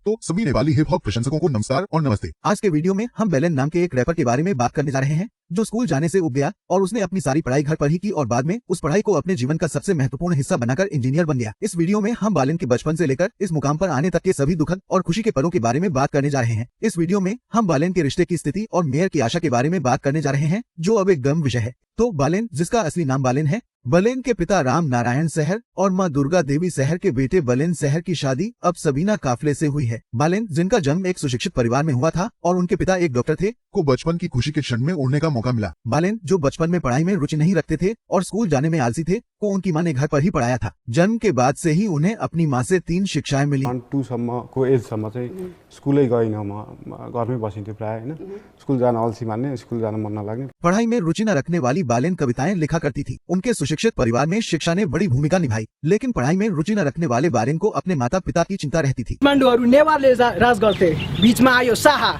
तो सभी Nepali hip hop प्रशंसकों को नमस्कार और नमस्ते। आज के वीडियो में हम बेलेन नाम के एक रैपर के बारे में बात करने जा रहे हैं जो स्कूल जाने से उब गया और उसने अपनी सारी पढ़ाई घर पर ही की और बाद में उस पढ़ाई को अपने जीवन का सबसे महत्वपूर्ण हिस्सा बनाकर इंजीनियर बन गया। इस वीडियो में हम बालेन के बचपन से लेकर इस मुकाम पर आने तक के सभी दुखद और खुशी के पलों के बारे में बात करने जा रहे हैं। इस वीडियो में हम बालेन के रिश्ते की स्थिति और मेयर की आशा के बारे में बात करने जा रहे हैं जो अब एक गम विषय है। तो बालेन, जिसका असली नाम बालेन है, बलेन के पिता राम नारायण सहर और माँ दुर्गा देवी सहर के बेटे बलेन सहर की शादी अब सबीना काफले से हुई है। बालेन, जिनका जन्म एक सुशिक्षित परिवार में हुआ था और उनके पिता एक डॉक्टर थे, को बचपन की खुशी के क्षण में उड़ने का मौका मिला। बालेन, जो बचपन में पढ़ाई में रुचि नहीं रखते थे और स्कूल जाने में आलसी थे, को उनकी माँ ने घर पर ही पढ़ाया था। जन्म के बाद से ही उन्हें अपनी माँ से 3 शिक्षाएं मिली। 1-2 सम्मको एजसम्म चाहिँ स्कुलै गइनँ, म घरमै बसिन्थेँ प्रायः हैन। स्कुल जान अल्छी मान्ने, स्कुल जान मन नलाग्ने। पढ़ाई में रुचि न रखने वाली बालेन कविताएं लिखा करती थी। उनके सुशिक्षित परिवार में शिक्षा ने बड़ी भूमिका निभाई, लेकिन पढ़ाई में रुचि न रखने वाले बालेन को अपने माता पिता की चिंता रहती थी। काठमाडौँहरू नेवारले राज गर्थे, बीचमा आयो शाह,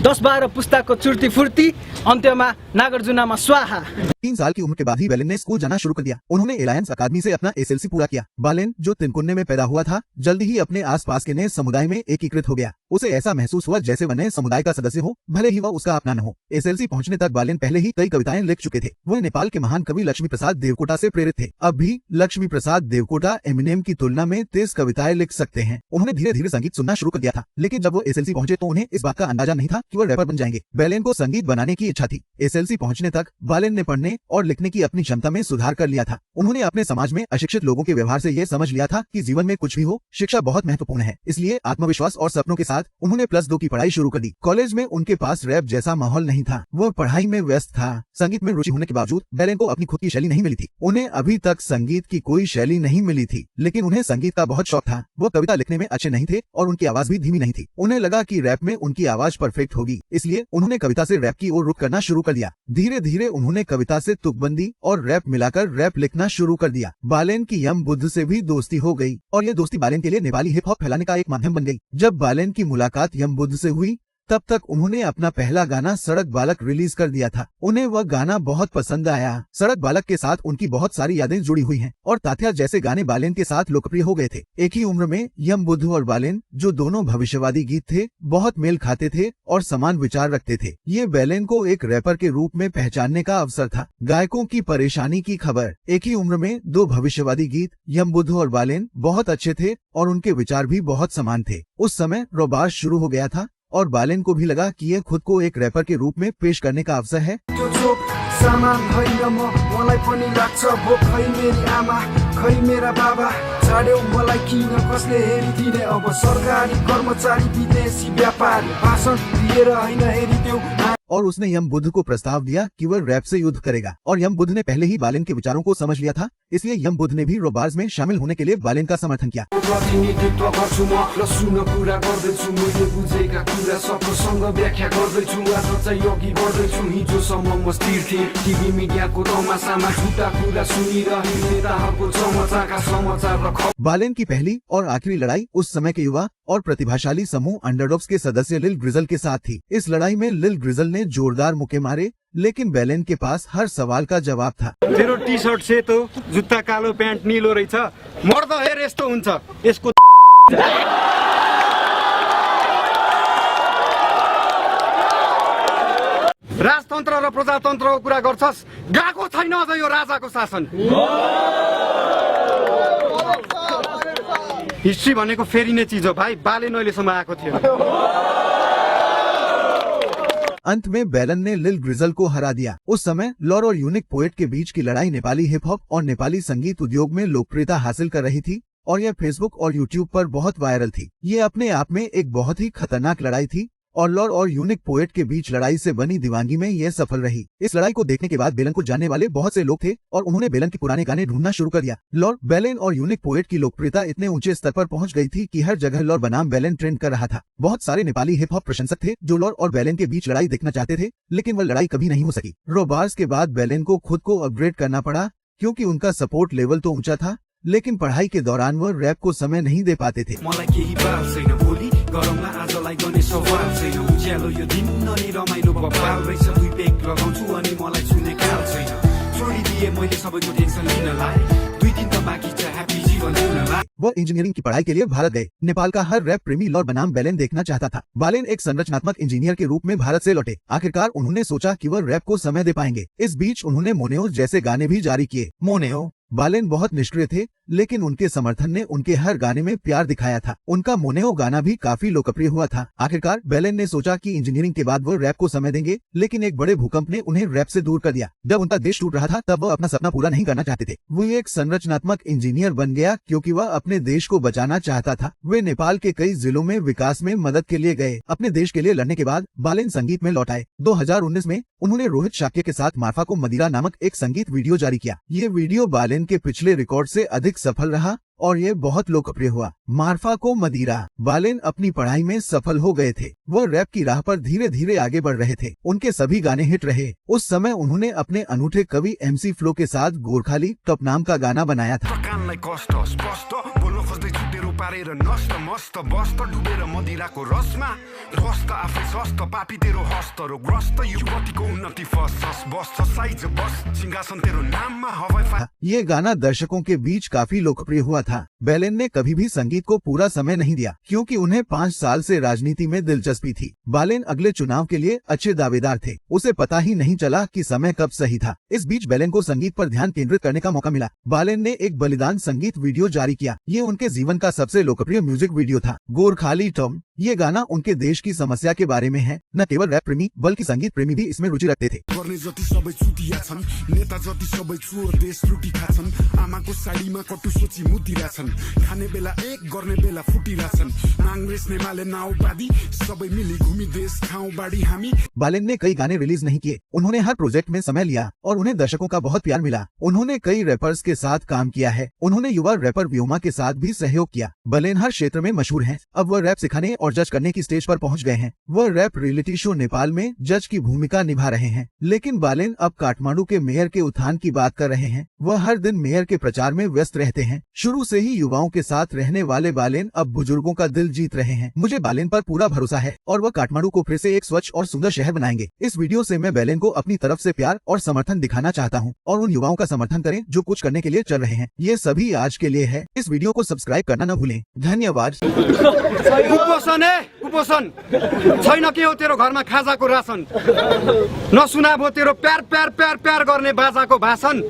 10-12 पुस्ताको चुर्ती फुर्ती, अन्त्यमा नागार्जुनमा स्वाहा। 3 साल की उम्र के बाद ही बालेन ने स्कूल जाना शुरू कर दिया। उन्होंने एलायंस अकादमी से अपना एसएलसी पूरा किया। बालेन, जो तिनकुन्ने में पैदा हुआ था, जल्दी ही अपने आसपास के नए समुदाय में एकीकृत हो गया। उसे ऐसा महसूस हुआ जैसे वह नए समुदाय का सदस्य हो, भले ही वह उसका अपना न हो। एसएलसी पहुंचने तक बालेन पहले ही कई कविताएं लिख चुके थे। वह नेपाल के महान कवि लक्ष्मी प्रसाद देवकोटा से प्रेरित थे। अब भी लक्ष्मी प्रसाद देवकोटा एमिनेम की तुलना में तेज कविताएं लिख सकते हैं। उन्होंने धीरे धीरे संगीत सुनना शुरू कर दिया था, लेकिन जब वो एसएलसी पहुंचे तो उन्हें इस बात का अंदाजा नहीं था कि वह रैपर बन जाएंगे। बालेन को संगीत बनाने की इच्छा थी। एसएलसी पहुंचने तक बालेन ने पढ़ने और लिखने की अपनी क्षमता में सुधार कर लिया था। उन्होंने अपने समाज में अशिक्षित लोगों के व्यवहार से यह समझ लिया था कि जीवन में कुछ भी हो, शिक्षा बहुत महत्वपूर्ण है। इसलिए आत्मविश्वास और सपनों के साथ उन्होंने +2 की पढ़ाई शुरू कर दी। कॉलेज में उनके पास रैप जैसा माहौल नहीं था, वो पढ़ाई में व्यस्त था। संगीत में रुचि होने के बावजूद बालेन को अपनी खुद की शैली नहीं मिली थी। उन्हें अभी तक संगीत की कोई शैली नहीं मिली थी, लेकिन उन्हें संगीत का बहुत शौक था। वो कविता लिखने में अच्छे नहीं थे और उनकी आवाज भी धीमी नहीं थी। उन्हें लगा कि रैप में उनकी आवाज परफेक्ट होगी, इसलिए उन्होंने कविता से रैप की ओर रुख करना शुरू कर दिया। धीरे धीरे उन्होंने कविता से तुकबंदी और रैप मिलाकर रैप लिखना शुरू कर दिया। बालेन की यम बुद्ध से भी दोस्ती हो गई और ये दोस्ती बालेन के लिए नेपाली हिप हॉप फैलाने का एक माध्यम बन गई। जब बालेन की मुलाकात यम बुद्ध से हुई, तब तक उन्होंने अपना पहला गाना सड़क बालक रिलीज कर दिया था। उन्हें वह गाना बहुत पसंद आया। सड़क बालक के साथ उनकी बहुत सारी यादें जुड़ी हुई हैं और तात्या जैसे गाने बालेन के साथ लोकप्रिय हो गए थे। एक ही उम्र में यम बुद्ध और बालेन, जो दोनों भविष्यवादी गीत थे, बहुत मेल खाते थे और समान विचार रखते थे। ये बालेन को एक रैपर के रूप में पहचानने का अवसर था। गायकों की परेशानी की खबर। एक ही उम्र में 2 भविष्यवादी गीत, यम बुद्ध और बालेन, बहुत अच्छे थे और उनके विचार भी बहुत समान थे। उस समय रोबास शुरू हो गया था और बालेन को भी लगा कि यह खुद को एक रैपर के रूप में पेश करने का अवसर है। सामान होइन म, मलाई पनि लाग्छ भोक, खै मेरी आमा, खै मेरा बाबा, छाड्यौ मलाई किन, कसले हेरिदिने अब, सरकारी कर्मचारी विदेशी व्यापारी, भाषण दिएर होइन हेरिदेऊ। और उसने यम बुद्ध को प्रस्ताव दिया कि वह रैप से युद्ध करेगा और यम बुद्ध ने पहले ही बालेन के विचारों को समझ लिया था, इसलिए यम बुद्ध ने भी रोबार्स में शामिल होने के लिए बालेन का समर्थन किया। प्रतिनिधित्व गर्छु म र सुन कुरा गर्दैछु, मैले बुझेका कुरा सबसँग व्याख्या गर्दैछु, आज चाहिँ अघि बढ्दैछु, हिजोसम्म म स्थिर थिएँ, टिभी मिडियाको तमासामा झुटा कुरा सुनिरहे, नेताहरूको चमचाका समाचार र खबर। बालेन की पहली और आखिरी लड़ाई उस समय के युवा और प्रतिभाशाली समूह अंडरडॉग्स के सदस्य लिल ग्रिजल के साथ थी। इस लड़ाई में लिल ग्रिजल ने जोरदार मुक्के मारे, लेकिन बालेन के पास हर सवाल का जवाब था। तेरो टी-शर्ट सेतो, जुत्ता कालो, प्यान्ट नीलो रहेछ, मर्द हेर यस्तो हुन्छ, यसको राजतन्त्र र प्रजातन्त्रको कुरा गर्छस्, गएको छैन अझ यो राजाको शासन। हिस्ट्री भनेको फेरिने चीज हो भाइ, बालेन अहिलेसम्म आएको थियो। अंत में बालेन ने लिल ग्रिजल को हरा दिया। उस समय लॉर और यूनिक पोएट के बीच की लड़ाई नेपाली हिप हॉप और नेपाली संगीत उद्योग में लोकप्रियता हासिल कर रही थी और यह फेसबुक और यूट्यूब पर बहुत वायरल थी। ये अपने आप में एक बहुत ही खतरनाक लड़ाई थी और लॉर और यूनिक पोएट के बीच लड़ाई से बनी दीवानगी में यह सफल रही। इस लड़ाई को देखने के बाद बालेन को जानने वाले बहुत से लोग थे और उन्होंने बालेन के पुराने गाने ढूंढना शुरू कर दिया। लॉर, बालेन और यूनिक पोएट की लोकप्रियता इतने ऊंचे स्तर पर पहुंच गई थी कि हर जगह लॉर बनाम बालेन ट्रेंड कर रहा था। बहुत सारे नेपाली हिप हॉप प्रशंसक थे जो लॉर और बालेन के बीच लड़ाई देखना चाहते थे, लेकिन वह लड़ाई कभी नहीं हो सकी। रोबार्स के बाद बालेन को खुद को अपग्रेड करना पड़ा क्योंकि उनका सपोर्ट लेवल तो ऊंचा था, लेकिन पढ़ाई के दौरान वह रैप को समय नहीं दे पाते थे। वो इंजीनियरिंग की पढ़ाई के लिए भारत गए। नेपाल का हर रैप प्रेमी लॉर्ड बनाम बैलेन देखना चाहता था। बालेन एक संरचनात्मक इंजीनियर के रूप में भारत से लौटे। आखिरकार उन्होंने सोचा कि वह रैप को समय दे पाएंगे। इस बीच उन्होंने मोनेओ जैसे गाने भी जारी किए। मोनेओ बालेन बहुत निष्क्रिय थे, लेकिन उनके समर्थन ने उनके हर गाने में प्यार दिखाया था। उनका मोनेओ गाना भी काफी लोकप्रिय हुआ था। आखिरकार बैलेन ने सोचा कि इंजीनियरिंग के बाद वो रैप को समय देंगे, लेकिन एक बड़े भूकंप ने उन्हें रैप से दूर कर दिया। जब उनका देश टूट रहा था तब वह अपना सपना पूरा नहीं करना चाहते थे। वो एक संरचनात्मक इंजीनियर बन गया क्योंकि वह अपने देश को बचाना चाहता था। वे नेपाल के कई जिलों में विकास में मदद के लिए गए। अपने देश के लिए लड़ने के बाद बालेन संगीत में लौट आए। 2019 में उन्होंने रोहित शाक्य के साथ मार्फा को मदिरा नामक एक संगीत वीडियो जारी किया। ये वीडियो बालेन के पिछले रिकॉर्ड से अधिक सफल रहा और ये बहुत लोकप्रिय हुआ। मार्फा को मदिरा। बालेन अपनी पढ़ाई में सफल हो गए थे। वह रैप की राह पर धीरे धीरे आगे बढ़ रहे थे। उनके सभी गाने हिट रहे। उस समय उन्होंने अपने अनूठे कवि MC फ्लो के साथ गोरखाली टप नाम का गाना बनाया था। कानलाई कष्ट स्पष्ट बोल्न खोज्दै छुटेर पारेर नष्ट मस्त बस्त डुबेर मदिराको रसमा रस्त आफै स्वस्थ पापी तेरो हस्त रोगग्रस्त युवतीको उन्नति फस बस साइज बस सिंहासन तेरो नाममा हवाई। ये गाना दर्शकों के बीच काफी लोकप्रिय हुआ था। बैलेन ने कभी भी संगीत को पूरा समय नहीं दिया क्योंकि उन्हें 5 साल से राजनीति में दिलचस्पी थी। बालेन अगले चुनाव के लिए अच्छे दावेदार थे। उसे पता ही नहीं चला कि समय कब सही था। इस बीच बैलेन को संगीत पर ध्यान केंद्रित करने का मौका मिला। बालेन ने एक बलिदान संगीत वीडियो जारी किया। ये उनके जीवन का सबसे लोकप्रिय म्यूजिक वीडियो था। गोरखाली टम। ये गाना उनके देश की समस्या के बारे में है। न केवल रैप प्रेमी बल्कि संगीत प्रेमी भी इसमें रुचि रखते थे। गर्ने जति सबै चुतिया छन् नेता जति सबै चोर देश लुटी खाछन् आमाको साडीमा कटु सोची मुतिराछन् खाने बेला एक गर्ने बेला फुटिराछन् कांग्रेस नेमाले नाउबादी सबै मिली घुमी देश खाऊ बाडी हामी। बालेन ने कई गाने रिलीज नहीं किए। उन्होंने हर प्रोजेक्ट में समय लिया और उन्हें दर्शकों का बहुत प्यार मिला। उन्होंने कई रैपर्स के साथ काम किया है। उन्होंने युवा रैपर व्योमा के साथ भी सहयोग किया। बालेन हर क्षेत्र में मशहूर हैं। अब वह रैप सिखाने और जज करने की स्टेज पर पहुंच गए हैं। वह रैप रियलिटी शो नेपाल में जज की भूमिका निभा रहे हैं। लेकिन बालेन अब काठमांडू के मेयर के उत्थान की बात कर रहे हैं। वह हर दिन मेयर के प्रचार में व्यस्त रहते हैं। शुरू से ही युवाओं के साथ रहने वाले बालेन अब बुजुर्गों का दिल जीत रहे हैं। मुझे बालेन पर पूरा भरोसा है और वह काठमांडू को फिर से एक स्वच्छ और सुंदर शहर बनाएंगे। इस वीडियो से मैं बालेन को अपनी तरफ से प्यार और समर्थन दिखाना चाहता हूँ और उन युवाओं का समर्थन करें जो कुछ करने के लिए चल रहे हैं। ये सभी आज के लिए है। इस वीडियो को सब्सक्राइब करना न भूलें। धन्यवाद। कुपोषण है कुपोषण छैन के हो तेरो घरमा खाजाको राशन नसुना भो तेरो प्यार प्यार प्यार प्यार गर्ने बाजाको भाषण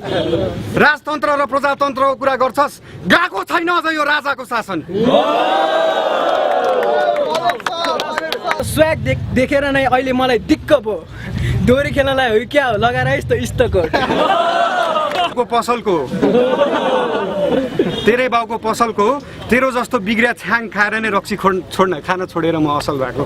राजतन्त्र र प्रजातन्त्रको कुरा गर्छस् गएको छैन अझ यो राजाको शासन। स्वैग देखेर नै अहिले मलाई दिक्क भयो। डोरी खेल्नलाई हो क्या हो लगाएर यस्तो इस्तको पसलको तेरै बाउको पसलको तेरो जस्तो बिग्रिया छ्याङ खाएर नै रक्सी छोड्न खान छोडेर म असल भएको।